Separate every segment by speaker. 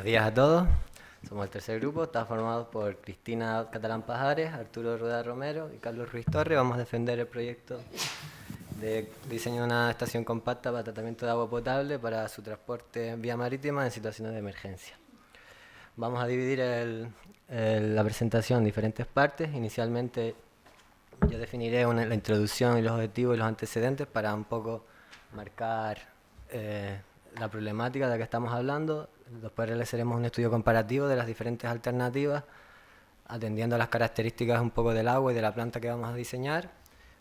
Speaker 1: días a todos. Somos el tercer grupo, está formado por Cristina Catalán Pajares, Arturo Rueda Romero y Carlos Ruiz Torres. Vamos a defender el proyecto de diseño de una estación compacta para tratamiento de agua potable para su transporte vía marítima en situaciones de emergencia. Vamos a dividir la presentación en diferentes partes. Inicialmente yo definiré la introducción y los objetivos y los antecedentes para un poco marcar la problemática de la que estamos hablando. Después realizaremos un estudio comparativo de las diferentes alternativas, atendiendo a las características un poco del agua y de la planta que vamos a diseñar.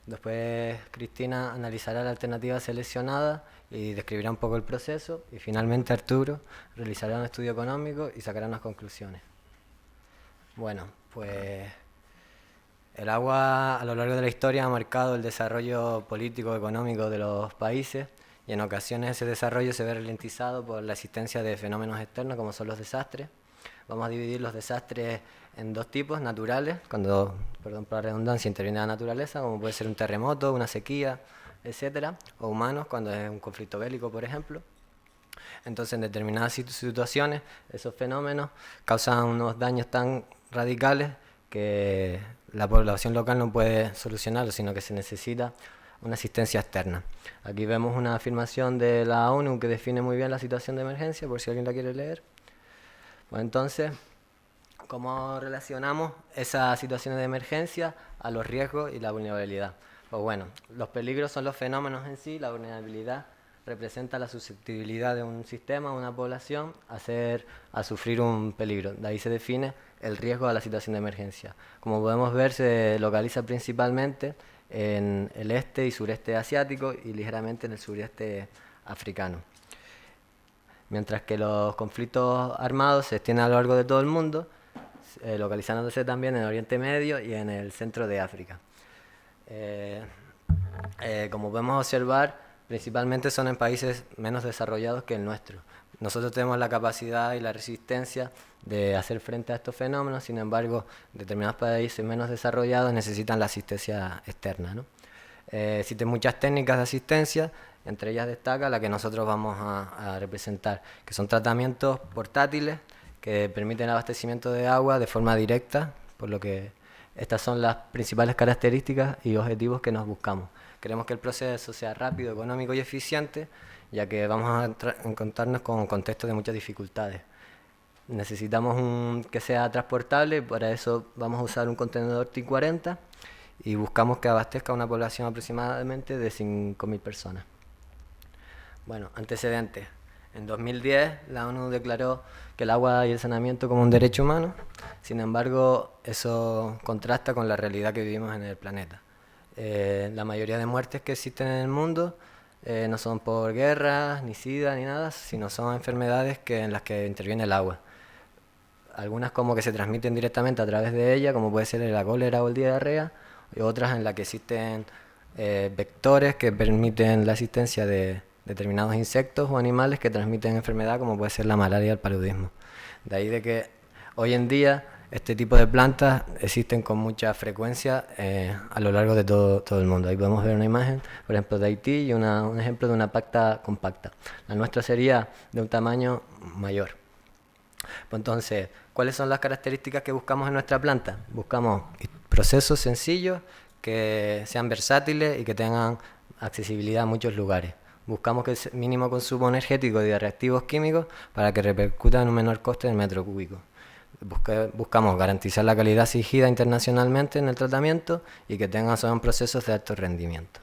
Speaker 1: Después Cristina analizará la alternativa seleccionada y describirá un poco el proceso. Y finalmente Arturo realizará un estudio económico y sacará unas conclusiones. Bueno, pues el agua a lo largo de la historia ha marcado el desarrollo político y económico de los países, y en ocasiones ese desarrollo se ve ralentizado por la existencia de fenómenos externos como son los desastres. Vamos a dividir los desastres en dos tipos: naturales, cuando, perdón por la redundancia, interviene la naturaleza, como puede ser un terremoto, una sequía, etcétera, o humanos, cuando es un conflicto bélico, por ejemplo. Entonces, en determinadas situaciones, esos fenómenos causan unos daños tan radicales que la población local no puede solucionarlo, sino que se necesita una asistencia externa. Aquí vemos una afirmación de la ONU que define muy bien la situación de emergencia, por si alguien la quiere leer. Pues entonces, ¿cómo relacionamos esas situaciones de emergencia a los riesgos y la vulnerabilidad? Pues bueno, los peligros son los fenómenos en sí, la vulnerabilidad representa la susceptibilidad de un sistema, una población, a sufrir un peligro. De ahí se define el riesgo a la situación de emergencia. Como podemos ver, se localiza principalmente en el este y sureste asiático y ligeramente en el sureste africano. Mientras que los conflictos armados se extienden a lo largo de todo el mundo, localizándose también en Oriente Medio y en el centro de África. Como podemos observar, principalmente son en países menos desarrollados que el nuestro. Nosotros tenemos la capacidad y la resistencia de hacer frente a estos fenómenos. Sin embargo, determinados países menos desarrollados necesitan la asistencia externa, ¿no? Existen muchas técnicas de asistencia, entre ellas destaca la que nosotros vamos a representar, que son tratamientos portátiles que permiten el abastecimiento de agua de forma directa, por lo que estas son las principales características y objetivos que nos buscamos. Queremos que el proceso sea rápido, económico y eficiente, ya que vamos a encontrarnos con contextos de muchas dificultades. Necesitamos que sea transportable, para eso vamos a usar un contenedor T40 y buscamos que abastezca a una población aproximadamente de 5.000 personas. Bueno, antecedentes. En 2010 la ONU declaró que el agua y el saneamiento como un derecho humano. Sin embargo, eso contrasta con la realidad que vivimos en el planeta. La mayoría de muertes que existen en el mundo no son por guerras, ni sida, ni nada, sino son enfermedades en las que interviene el agua. Algunas como que se transmiten directamente a través de ella, como puede ser la cólera o el diarrea, y otras en las que existen vectores que permiten la existencia de determinados insectos o animales que transmiten enfermedad, como puede ser la malaria y el paludismo. De ahí de que hoy en día este tipo de plantas existen con mucha frecuencia a lo largo de todo el mundo. Ahí podemos ver una imagen, por ejemplo, de Haití y un ejemplo de una planta compacta. La nuestra sería de un tamaño mayor. Pues entonces, ¿cuáles son las características que buscamos en nuestra planta? Buscamos procesos sencillos, que sean versátiles y que tengan accesibilidad a muchos lugares. Buscamos que el mínimo consumo energético y de reactivos químicos para que repercuta en un menor coste del metro cúbico. Buscamos garantizar la calidad exigida internacionalmente en el tratamiento y que son procesos de alto rendimiento.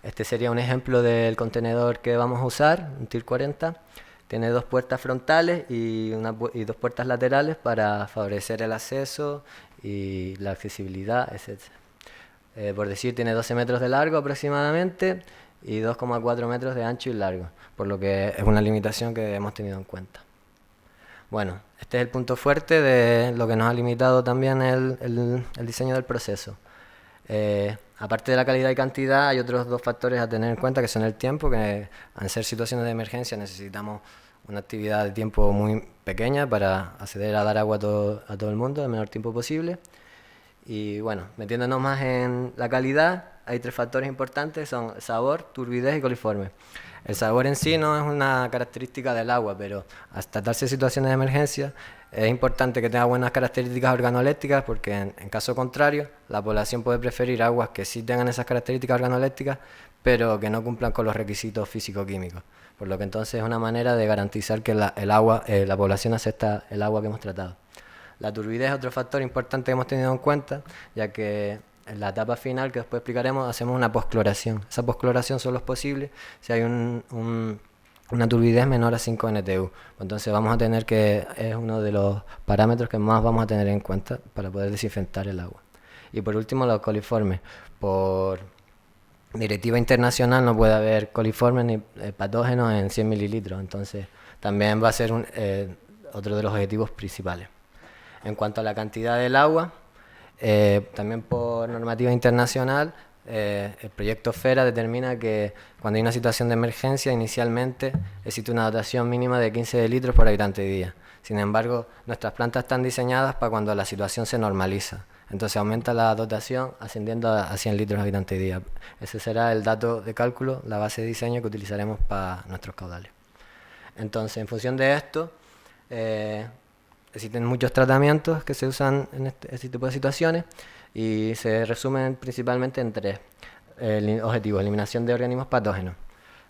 Speaker 1: Este sería un ejemplo del contenedor que vamos a usar, un TIR 40. Tiene dos puertas frontales y dos puertas laterales para favorecer el acceso y la accesibilidad, etc. Por decir, tiene 12 metros de largo aproximadamente y 2,4 metros de ancho y largo, por lo que es una limitación que hemos tenido en cuenta. Bueno, este es el punto fuerte de lo que nos ha limitado también el diseño del proceso. Aparte de la calidad y cantidad, hay otros dos factores a tener en cuenta, que son el tiempo, que al ser situaciones de emergencia necesitamos una actividad de tiempo muy pequeña para acceder a dar agua a todo el mundo en el menor tiempo posible. Y bueno, metiéndonos más en la calidad, hay 3 factores importantes, son sabor, turbidez y coliforme. El sabor en sí no es una característica del agua, pero hasta darse situaciones de emergencia es importante que tenga buenas características organolépticas, porque en caso contrario la población puede preferir aguas que sí tengan esas características organolépticas, pero que no cumplan con los requisitos físico-químicos. Por lo que entonces es una manera de garantizar que la población acepta el agua que hemos tratado. La turbidez es otro factor importante que hemos tenido en cuenta, ya que en la etapa final, que después explicaremos, hacemos una postcloración. Esa postcloración solo es posible si hay una turbidez menor a 5 NTU. Entonces vamos a tener que, es uno de los parámetros que más vamos a tener en cuenta para poder desinfectar el agua. Y por último, los coliformes. Por directiva internacional no puede haber coliformes ni patógenos en 100 mililitros, entonces también va a ser otro de los objetivos principales. En cuanto a la cantidad del agua, también por normativa internacional, el proyecto FERA determina que cuando hay una situación de emergencia, inicialmente existe una dotación mínima de 15 litros por habitante día. Sin embargo, nuestras plantas están diseñadas para cuando la situación se normaliza. Entonces aumenta la dotación ascendiendo a 100 litros habitante día. Ese será el dato de cálculo, la base de diseño que utilizaremos para nuestros caudales. Entonces, en función de esto, existen muchos tratamientos que se usan en este tipo de situaciones y se resumen principalmente en 3 objetivos: eliminación de organismos patógenos,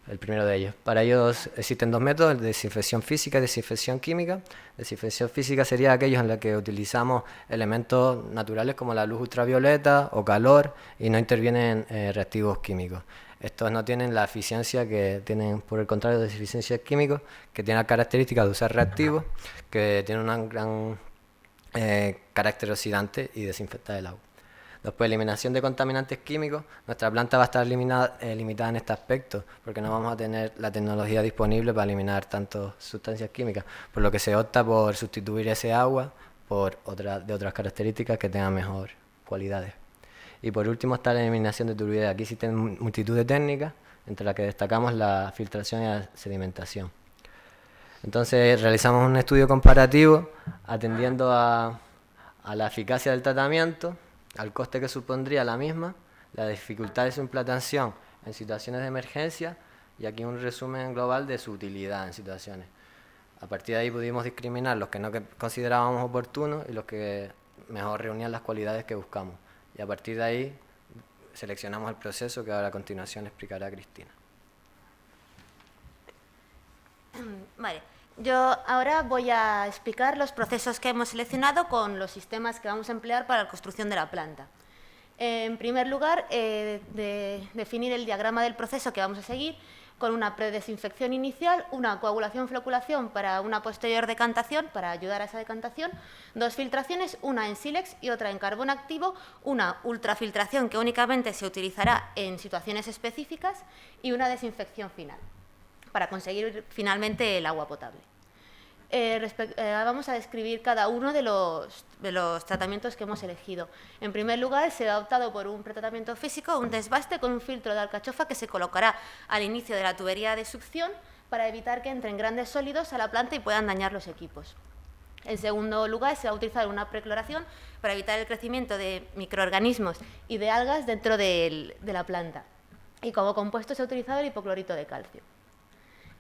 Speaker 1: el primero de ellos. Para ellos existen 2 métodos: desinfección física y desinfección química. Desinfección física sería aquellos en los que utilizamos elementos naturales como la luz ultravioleta o calor y no intervienen reactivos químicos. Estos no tienen la eficiencia que tienen, por el contrario, desinfecciones químicos, que tienen la característica de usar reactivos, que tienen un gran carácter oxidante y desinfectar el agua. Después, eliminación de contaminantes químicos. Nuestra planta va a estar limitada en este aspecto, porque no vamos a tener la tecnología disponible para eliminar tantas sustancias químicas, por lo que se opta por sustituir ese agua por de otras características que tengan mejor cualidades. Y por último está la eliminación de turbidez. Aquí existen multitud de técnicas, entre las que destacamos la filtración y la sedimentación. Entonces realizamos un estudio comparativo atendiendo a la eficacia del tratamiento, al coste que supondría la misma, la dificultad de su implantación en situaciones de emergencia y aquí un resumen global de su utilidad en situaciones. A partir de ahí pudimos discriminar los que no considerábamos oportunos y los que mejor reunían las cualidades que buscamos. Y a partir de ahí seleccionamos el proceso que ahora a continuación explicará Cristina.
Speaker 2: Vale, yo ahora voy a explicar los procesos que hemos seleccionado con los sistemas que vamos a emplear para la construcción de la planta. En primer lugar, definir el diagrama del proceso que vamos a seguir con una predesinfección inicial, una coagulación-floculación para una posterior decantación, para ayudar a esa decantación, 2 filtraciones, una en sílex y otra en carbón activo, una ultrafiltración que únicamente se utilizará en situaciones específicas y una desinfección final, para conseguir finalmente el agua potable. Vamos a describir cada uno de los tratamientos que hemos elegido. En primer lugar, se ha optado por un pretratamiento físico, un desbaste con un filtro de alcachofa que se colocará al inicio de la tubería de succión para evitar que entren grandes sólidos a la planta y puedan dañar los equipos. En segundo lugar, se va a utilizar una precloración para evitar el crecimiento de microorganismos y de algas dentro de la planta. Y como compuesto se ha utilizado el hipoclorito de calcio.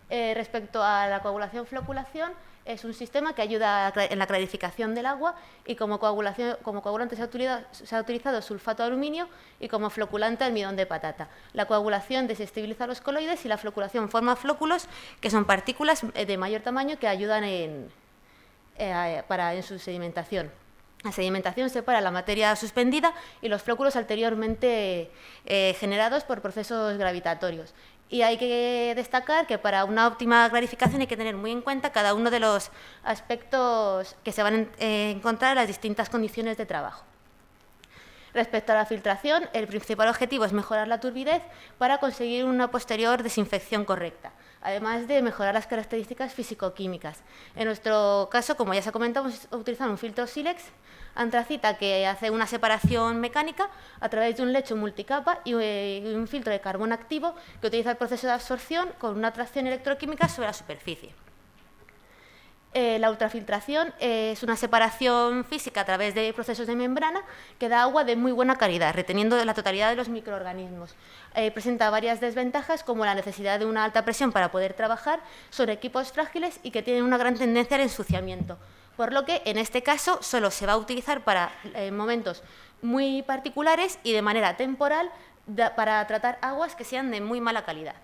Speaker 2: Respecto a la coagulación-floculación, es un sistema que ayuda en la clarificación del agua y como coagulante se ha utilizado sulfato de aluminio y como floculante almidón de patata. La coagulación desestabiliza los coloides y la floculación forma flóculos, que son partículas de mayor tamaño que ayudan en su sedimentación. La sedimentación separa la materia suspendida y los flóculos anteriormente generados por procesos gravitatorios. Y hay que destacar que para una óptima clarificación hay que tener muy en cuenta cada uno de los aspectos que se van a encontrar en las distintas condiciones de trabajo. Respecto a la filtración, el principal objetivo es mejorar la turbidez para conseguir una posterior desinfección correcta, además de mejorar las características físico-químicas. En nuestro caso, como ya se ha comentado, vamos a utilizar un filtro sílex antracita que hace una separación mecánica a través de un lecho multicapa y un filtro de carbón activo que utiliza el proceso de absorción con una atracción electroquímica sobre la superficie. La ultrafiltración es una separación física a través de procesos de membrana que da agua de muy buena calidad, reteniendo la totalidad de los microorganismos. Presenta varias desventajas, como la necesidad de una alta presión para poder trabajar, son equipos frágiles y que tienen una gran tendencia al ensuciamiento. Por lo que, en este caso, solo se va a utilizar para momentos muy particulares y de manera temporal para tratar aguas que sean de muy mala calidad.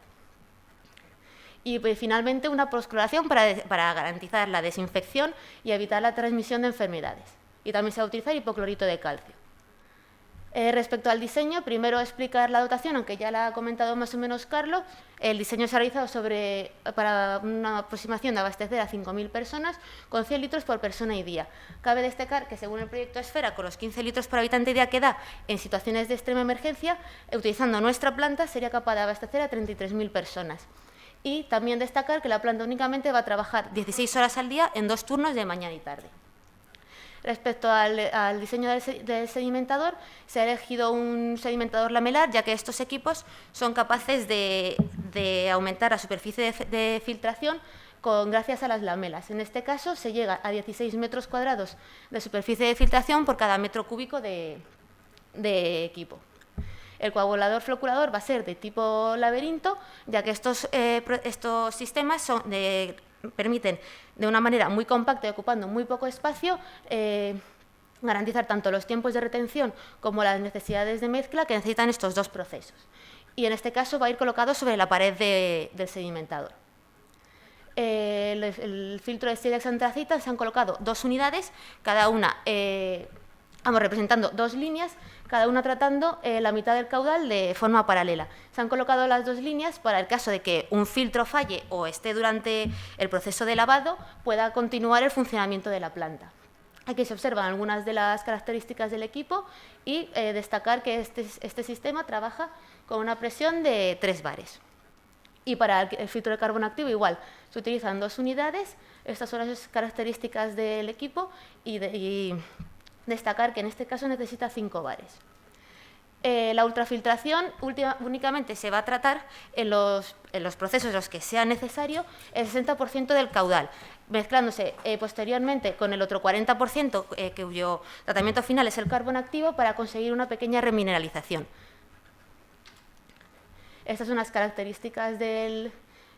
Speaker 2: Y finalmente una postcloración para garantizar la desinfección y evitar la transmisión de enfermedades. Y también se va a utilizar hipoclorito de calcio. Respecto al diseño, primero explicar la dotación, aunque ya la ha comentado más o menos Carlos. El diseño se ha realizado para una aproximación de abastecer a 5.000 personas con 100 litros por persona y día. Cabe destacar que, según el proyecto Esfera, con los 15 litros por habitante y día que da en situaciones de extrema emergencia, utilizando nuestra planta sería capaz de abastecer a 33.000 personas. Y también destacar que la planta únicamente va a trabajar 16 horas al día en 2 turnos de mañana y tarde. Respecto al diseño del sedimentador, se ha elegido un sedimentador lamelar, ya que estos equipos son capaces de aumentar la superficie de filtración gracias a las lamelas. En este caso, se llega a 16 metros cuadrados de superficie de filtración por cada metro cúbico de equipo. El coagulador floculador va a ser de tipo laberinto, ya que estos sistemas permiten, de una manera muy compacta y ocupando muy poco espacio, garantizar tanto los tiempos de retención como las necesidades de mezcla que necesitan estos dos procesos. Y en este caso va a ir colocado sobre la pared del sedimentador. El filtro de Silex antracita se han colocado 2 unidades, cada una representando 2 líneas, cada una tratando la mitad del caudal de forma paralela. Se han colocado las 2 líneas para el caso de que un filtro falle o esté durante el proceso de lavado, pueda continuar el funcionamiento de la planta. Aquí se observan algunas de las características del equipo y destacar que este sistema trabaja con una presión de 3 bares. Y para el filtro de carbono activo igual, se utilizan 2 unidades, estas son las características del equipo y destacar que en este caso necesita 5 bares. La ultrafiltración únicamente se va a tratar en los procesos en los que sea necesario el 60% del caudal, mezclándose posteriormente con el otro 40%, cuyo tratamiento final es el carbono activo, para conseguir una pequeña remineralización. Estas son las características del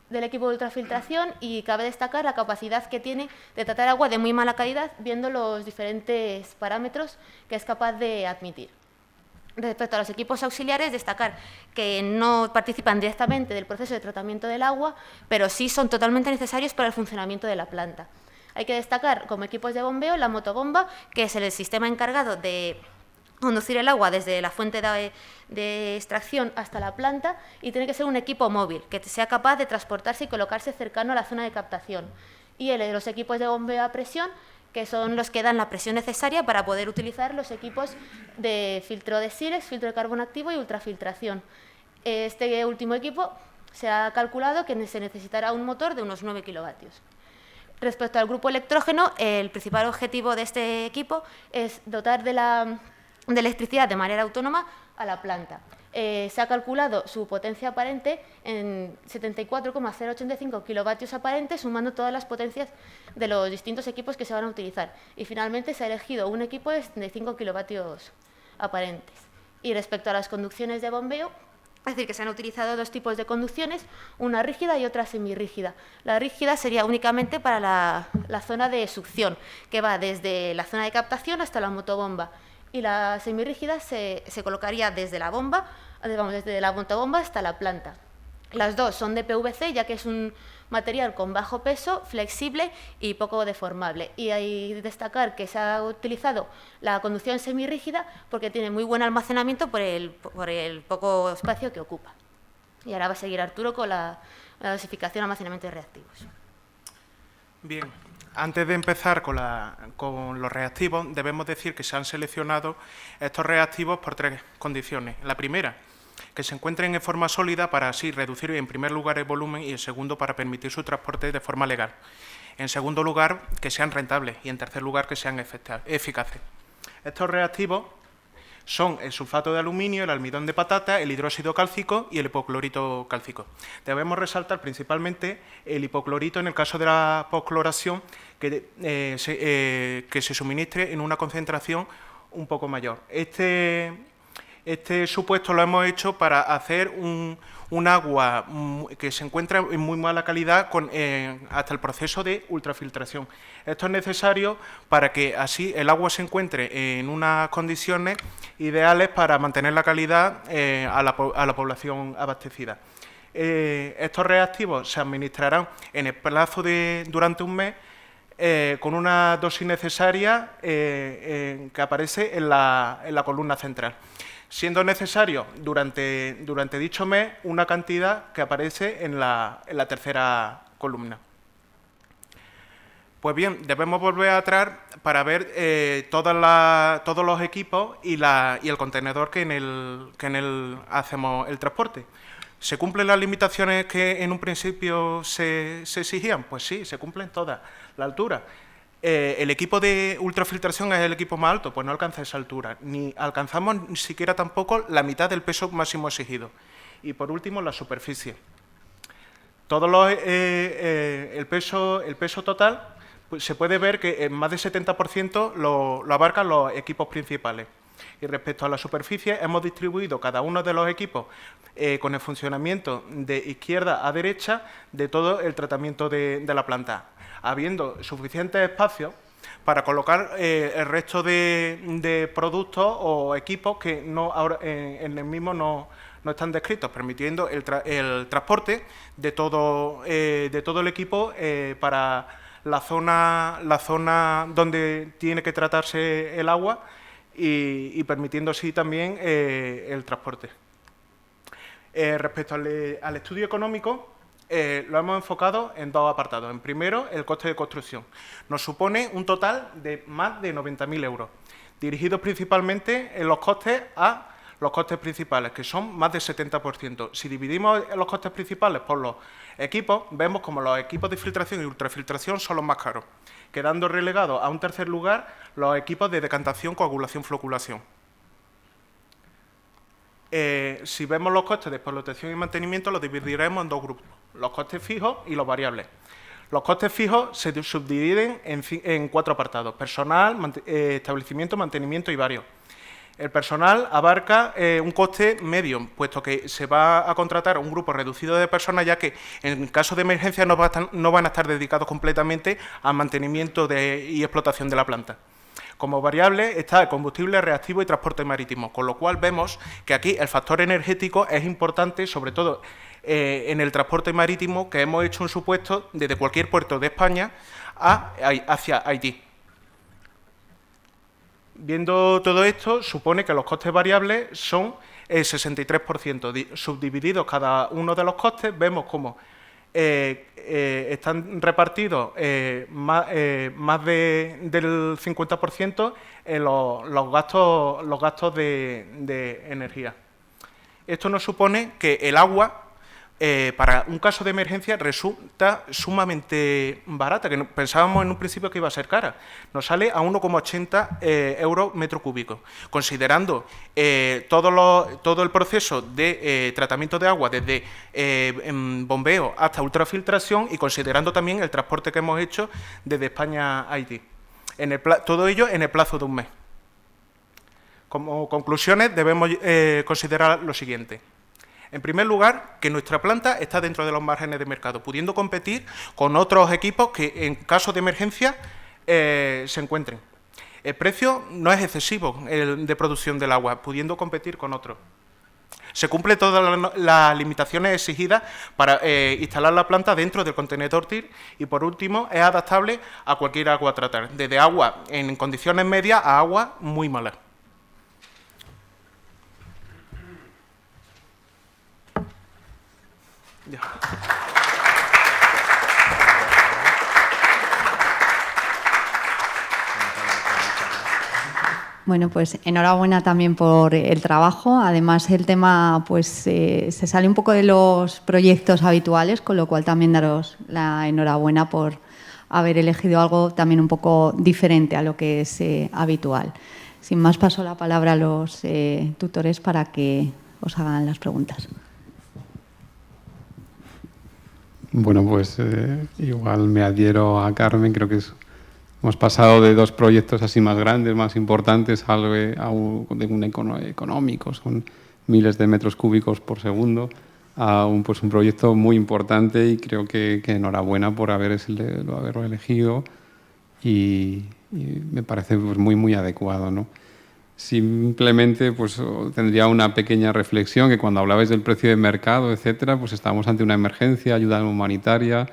Speaker 2: equipo de ultrafiltración y cabe destacar la capacidad que tiene de tratar agua de muy mala calidad, viendo los diferentes parámetros que es capaz de admitir. Respecto a los equipos auxiliares, destacar que no participan directamente del proceso de tratamiento del agua, pero sí son totalmente necesarios para el funcionamiento de la planta. Hay que destacar como equipos de bombeo la motobomba, que es el sistema encargado de conducir el agua desde la fuente de extracción hasta la planta, y tiene que ser un equipo móvil, que sea capaz de transportarse y colocarse cercano a la zona de captación. Y los equipos de bombeo a presión, que son los que dan la presión necesaria para poder utilizar los equipos de filtro de Silex, filtro de carbono activo y ultrafiltración. Este último equipo se ha calculado que se necesitará un motor de unos 9 kilovatios. Respecto al grupo electrógeno, el principal objetivo de este equipo es dotar de electricidad de manera autónoma a la planta. Se ha calculado su potencia aparente en 74,085 kilovatios aparentes, sumando todas las potencias de los distintos equipos que se van a utilizar. Y finalmente se ha elegido un equipo de 5 kilovatios aparentes. Y respecto a las conducciones de bombeo, es decir, que se han utilizado 2 tipos de conducciones, una rígida y otra semirrígida. La rígida sería únicamente para la zona de succión, que va desde la zona de captación hasta la motobomba. Y la semirrígida se colocaría desde la bomba, desde la motobomba hasta la planta. Las dos son de PVC, ya que es un material con bajo peso, flexible y poco deformable. Y hay que destacar que se ha utilizado la conducción semirrígida porque tiene muy buen almacenamiento por el poco espacio que ocupa. Y ahora va a seguir Arturo con la dosificación, almacenamiento de reactivos.
Speaker 3: Bien. Antes de empezar con los reactivos, debemos decir que se han seleccionado estos reactivos por 3 condiciones. La primera, que se encuentren en forma sólida para así reducir en primer lugar el volumen, y en segundo, para permitir su transporte de forma legal. En segundo lugar, que sean rentables, y en tercer lugar, que sean eficaces. Estos reactivos son el sulfato de aluminio, el almidón de patata, el hidróxido cálcico y el hipoclorito cálcico. Debemos resaltar principalmente el hipoclorito en el caso de la postcloración, que se suministre en una concentración un poco mayor. Este supuesto lo hemos hecho para hacer un agua que se encuentra en muy mala calidad hasta el proceso de ultrafiltración. Esto es necesario para que así el agua se encuentre en unas condiciones ideales para mantener la calidad a la población abastecida. Estos reactivos se administrarán en el plazo de durante un mes con una dosis necesaria que aparece en la columna central, siendo necesario durante dicho mes una cantidad que aparece en la tercera columna. Pues bien, debemos volver atrás para ver todos los equipos y el contenedor que en él hacemos el transporte. ¿Se cumplen las limitaciones que en un principio se exigían? Pues sí, se cumplen todas. La altura. El equipo de ultrafiltración es el equipo más alto, pues no alcanza esa altura, ni alcanzamos ni siquiera tampoco la mitad del peso máximo exigido. Y por último, la superficie. El peso total, pues se puede ver que en más del 70% lo abarcan los equipos principales. Y respecto a la superficie, hemos distribuido cada uno de los equipos con el funcionamiento de izquierda a derecha de todo el tratamiento de la planta, habiendo suficientes espacios para colocar el resto de productos o equipos que en el mismo no están descritos, permitiendo el transporte de todo el equipo para la zona donde tiene que tratarse el agua y permitiendo así también el transporte. Respecto al estudio económico, lo hemos enfocado en dos apartados. En primero, el coste de construcción. Nos supone un total de más de 90.000 euros, dirigidos principalmente en los costes a los costes principales, que son más del 70%. Si dividimos los costes principales por los equipos, vemos como los equipos de filtración y ultrafiltración son los más caros, quedando relegados a un tercer lugar los equipos de decantación, coagulación, floculación. Si vemos los costes de explotación y mantenimiento, los dividiremos en dos grupos, los costes fijos y los variables. Los costes fijos se subdividen en 4 apartados: personal, establecimiento, mantenimiento y varios. El personal abarca un coste medio, puesto que se va a contratar un grupo reducido de personas, ya que en caso de emergencia no van a estar dedicados completamente al mantenimiento y explotación de la planta. Como variable está el combustible, reactivo y transporte marítimo, con lo cual vemos que aquí el factor energético es importante, sobre todo en el transporte marítimo, que hemos hecho un supuesto desde cualquier puerto de España hacia Haití. Viendo todo esto, supone que los costes variables son el 63%. Subdivididos cada uno de los costes, vemos cómo están repartidos más del 50% en los gastos de energía. Esto nos supone que el agua, para un caso de emergencia, resulta sumamente barata, que pensábamos en un principio que iba a ser cara. Nos sale a 1,80 euros metro cúbico, considerando todo el proceso de tratamiento de agua, desde bombeo hasta ultrafiltración, y considerando también el transporte que hemos hecho desde España a Haití. Todo ello en el plazo de un mes. Como conclusiones, debemos considerar lo siguiente. En primer lugar, que nuestra planta está dentro de los márgenes de mercado, pudiendo competir con otros equipos que en caso de emergencia se encuentren. El precio no es excesivo de producción del agua, pudiendo competir con otros. Se cumplen todas las limitaciones exigidas para instalar la planta dentro del contenedor TIR y, por último, es adaptable a cualquier agua a tratar, desde agua en condiciones medias a agua muy malas. Ya.
Speaker 4: Bueno, pues enhorabuena también por el trabajo. Además, el tema pues se sale un poco de los proyectos habituales, con lo cual también daros la enhorabuena por haber elegido algo también un poco diferente a lo que es habitual. Sin más, paso la palabra a los tutores para que os hagan las preguntas.
Speaker 5: Bueno, pues igual me adhiero a Carmen, creo que es Hemos pasado de 2 proyectos así más grandes, más importantes, a un económico, son miles de metros cúbicos por segundo, a un proyecto muy importante, y creo que enhorabuena por haberlo elegido, y me parece pues muy adecuado, ¿no? Simplemente pues tendría una pequeña reflexión, que cuando hablabais del precio de mercado, etcétera, pues estamos ante una emergencia, ayuda humanitaria.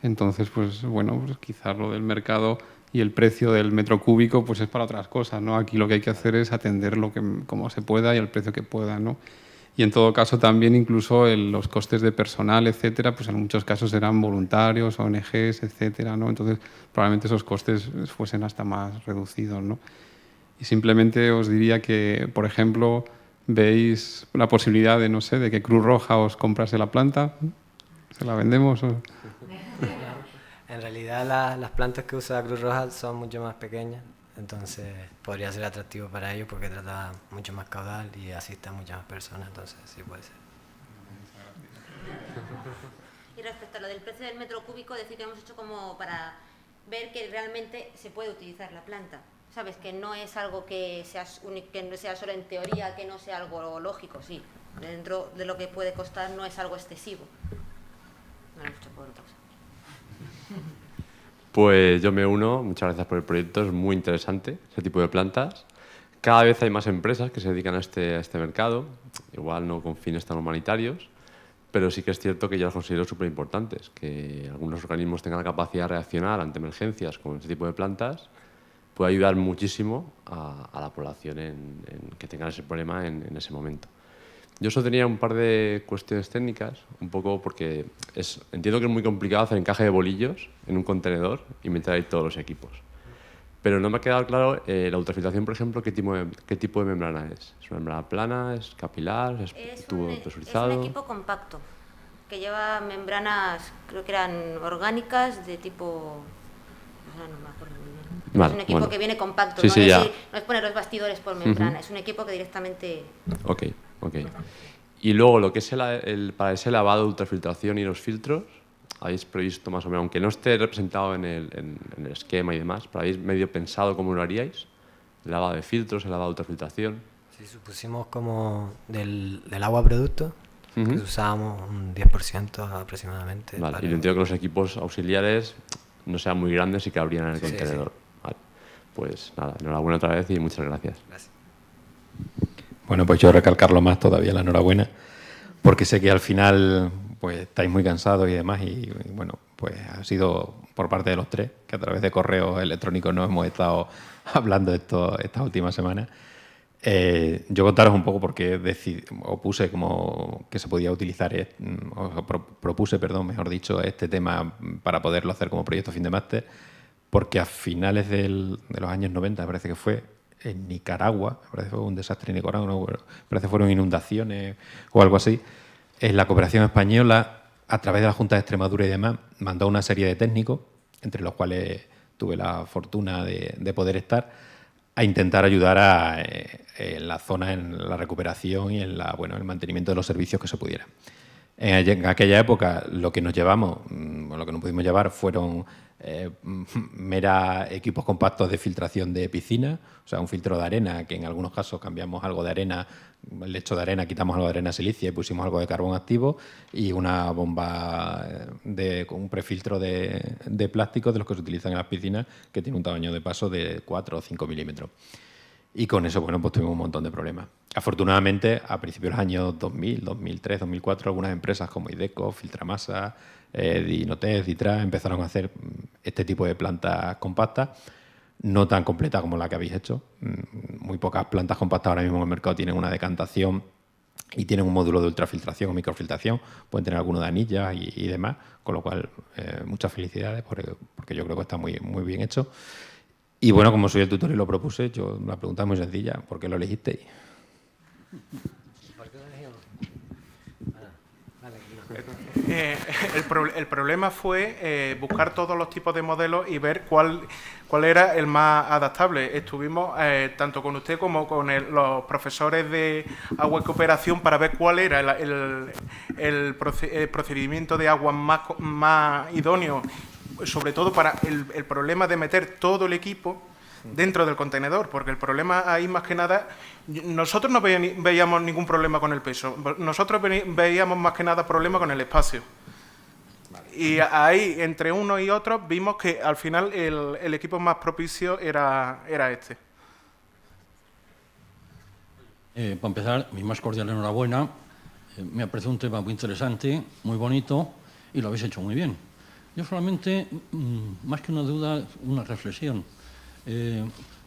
Speaker 5: Entonces, pues bueno, pues quizás lo del mercado y el precio del metro cúbico pues es para otras cosas, ¿no? Aquí lo que hay que hacer es atender como se pueda y al precio que pueda, ¿no? Y en todo caso también incluso los costes de personal, etcétera, pues en muchos casos serán voluntarios, ONGs, etcétera, ¿no? Entonces probablemente esos costes fuesen hasta más reducidos, ¿no? Y simplemente os diría que, por ejemplo, veis la posibilidad de, no sé, de que Cruz Roja os comprase la planta, ¿se la vendemos?
Speaker 1: En realidad las plantas que usa Cruz Roja son mucho más pequeñas, entonces podría ser atractivo para ellos porque trata mucho más caudal y asiste a muchas más personas, entonces sí puede ser.
Speaker 2: Y respecto a lo del precio del metro cúbico, decir que hemos hecho como para ver que realmente se puede utilizar la planta. ¿Sabes? Que no es algo que no sea solo en teoría, que no sea algo lógico, sí. Dentro de lo que puede costar no es algo excesivo. No lo hemos hecho por otra cosa.
Speaker 6: Pues yo me uno, muchas gracias por el proyecto, es muy interesante ese tipo de plantas. Cada vez hay más empresas que se dedican a este mercado, igual no con fines tan humanitarios, pero sí que es cierto que yo los considero súper importantes, que algunos organismos tengan la capacidad de reaccionar ante emergencias con este tipo de plantas puede ayudar muchísimo a la población en que tengan ese problema en ese momento. Yo solo tenía un par de cuestiones técnicas, un poco porque entiendo que es muy complicado hacer encaje de bolillos en un contenedor y meter ahí todos los equipos. Pero no me ha quedado claro la ultrafiltración, por ejemplo, qué tipo de membrana es. ¿Es una membrana plana? ¿Es capilar? ¿Es tubo presurizado?
Speaker 2: Es un equipo compacto que lleva membranas, creo que eran orgánicas, de tipo... No me acuerdo muy bien. Vale, es un equipo que viene compacto,
Speaker 6: sí,
Speaker 2: ¿no?
Speaker 6: Sí,
Speaker 2: No es poner los bastidores por membrana, es un equipo que directamente...
Speaker 6: Ok. Y luego, lo que es para ese lavado de ultrafiltración y los filtros, habéis previsto más o menos, aunque no esté representado en el esquema y demás, pero habéis medio pensado cómo lo haríais, el lavado de filtros, el lavado de ultrafiltración.
Speaker 1: Sí, supusimos como del agua producto, que usábamos un 10% aproximadamente.
Speaker 6: Vale, y entiendo que los equipos auxiliares no sean muy grandes y que abrían en el contenedor. Sí. Vale. Pues nada, enhorabuena otra vez y muchas gracias.
Speaker 1: Gracias.
Speaker 7: Bueno, pues yo recalcarlo más todavía, la enhorabuena, porque sé que al final pues estáis muy cansados y demás, y bueno, pues ha sido por parte de los tres, que a través de correos electrónicos nos hemos estado hablando estas últimas semanas. Yo contaros un poco por qué puse como que se podía utilizar, propuse, mejor dicho, este tema para poderlo hacer como proyecto fin de máster, porque a finales de los años 90, parece que fue, en Nicaragua, parece que fue un desastre en Nicaragua, no, parece que fueron inundaciones o algo así, la cooperación española, a través de la Junta de Extremadura y demás, mandó una serie de técnicos, entre los cuales tuve la fortuna de poder estar, a intentar ayudar en la zona, en la recuperación y en el mantenimiento de los servicios que se pudiera. En aquella época lo que nos llevamos, o lo que nos pudimos llevar, fueron mera equipos compactos de filtración de piscina, o sea, un filtro de arena, que en algunos casos cambiamos algo de arena, el lecho de arena, quitamos algo de arena silicia y pusimos algo de carbón activo, y una bomba con un prefiltro de plástico de los que se utilizan en las piscinas, que tiene un tamaño de paso de 4 o 5 milímetros. Y con eso, pues tuvimos un montón de problemas. Afortunadamente, a principios de los años 2000, 2003, 2004, algunas empresas como Iveco, Filtramasa, Dinotec, Ditra, empezaron a hacer este tipo de plantas compactas, no tan completas como la que habéis hecho. Muy pocas plantas compactas ahora mismo en el mercado tienen una decantación y tienen un módulo de ultrafiltración o microfiltración, pueden tener alguno de anillas y demás, con lo cual muchas felicidades porque yo creo que está muy, muy bien hecho. Y bueno, como soy el tutor y lo propuse, la pregunta es muy sencilla: ¿por qué lo elegisteis?
Speaker 1: ¿Por qué lo elegimos?
Speaker 3: El problema fue buscar todos los tipos de modelos y ver cuál era el más adaptable. Estuvimos tanto con usted como con los profesores de agua y cooperación para ver cuál era el procedimiento de agua más idóneo sobre todo para el problema de meter todo el equipo dentro del contenedor, porque el problema ahí más que nada, nosotros no veíamos ningún problema con el peso, nosotros veíamos más que nada problema con el espacio. Y ahí, entre uno y otro, vimos que al final el equipo más propicio era este.
Speaker 8: Para empezar, mi más cordial enhorabuena. Me ha parecido un tema muy interesante, muy bonito, y lo habéis hecho muy bien. Yo solamente, más que una duda, una reflexión.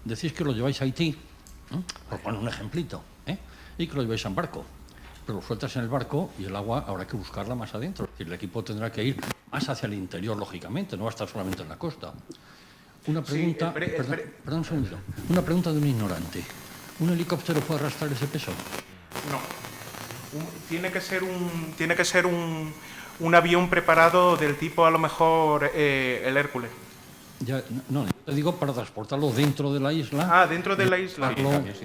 Speaker 8: Decís que lo lleváis a Haití, por poner un ejemplito, y que lo lleváis en barco. Pero lo sueltas en el barco y el agua habrá que buscarla más adentro. Es decir, el equipo tendrá que ir más hacia el interior, lógicamente, no va a estar solamente en la costa. Una pregunta, perdón un segundito. Una pregunta de un ignorante. ¿Un helicóptero puede arrastrar ese peso?
Speaker 3: No. Tiene que ser un avión preparado del tipo, a lo mejor, el Hércules.
Speaker 8: Ya, no, yo te digo para transportarlo dentro de la isla.
Speaker 3: Ah, dentro de la isla.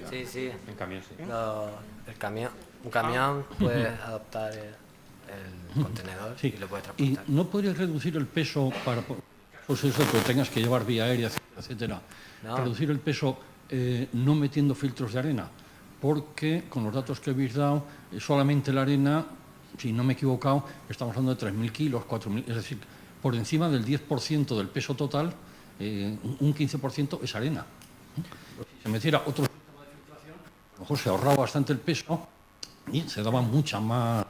Speaker 1: Sí, sí.
Speaker 7: En camión, sí.
Speaker 1: Un camión puede adoptar el contenedor
Speaker 8: Sí.
Speaker 1: y lo puede
Speaker 8: ¿Y
Speaker 1: transportar.
Speaker 8: no podrías reducir el peso para, pues eso, que tengas que llevar vía aérea, etcétera?
Speaker 1: No.
Speaker 8: Reducir el peso no metiendo filtros de arena, porque con los datos que habéis dado, solamente la arena, si no me he equivocado, estamos hablando de 3.000 kilos, 4.000, es decir, por encima del 10% del peso total, un 15% es arena. Si se metiera otro sistema de filtración, a lo mejor se ahorraba bastante el peso y se daba mucha más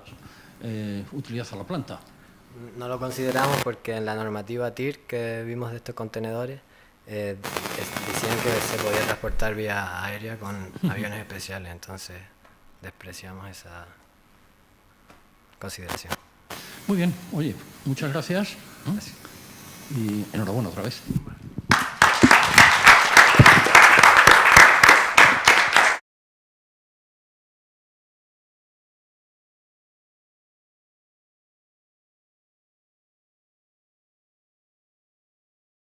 Speaker 8: utilidad a la planta.
Speaker 1: No lo consideramos porque en la normativa TIR que vimos de estos contenedores decían que se podía transportar vía aérea con aviones especiales, entonces despreciamos esa consideración.
Speaker 8: Muy bien, oye, muchas gracias. Y enhorabuena otra vez.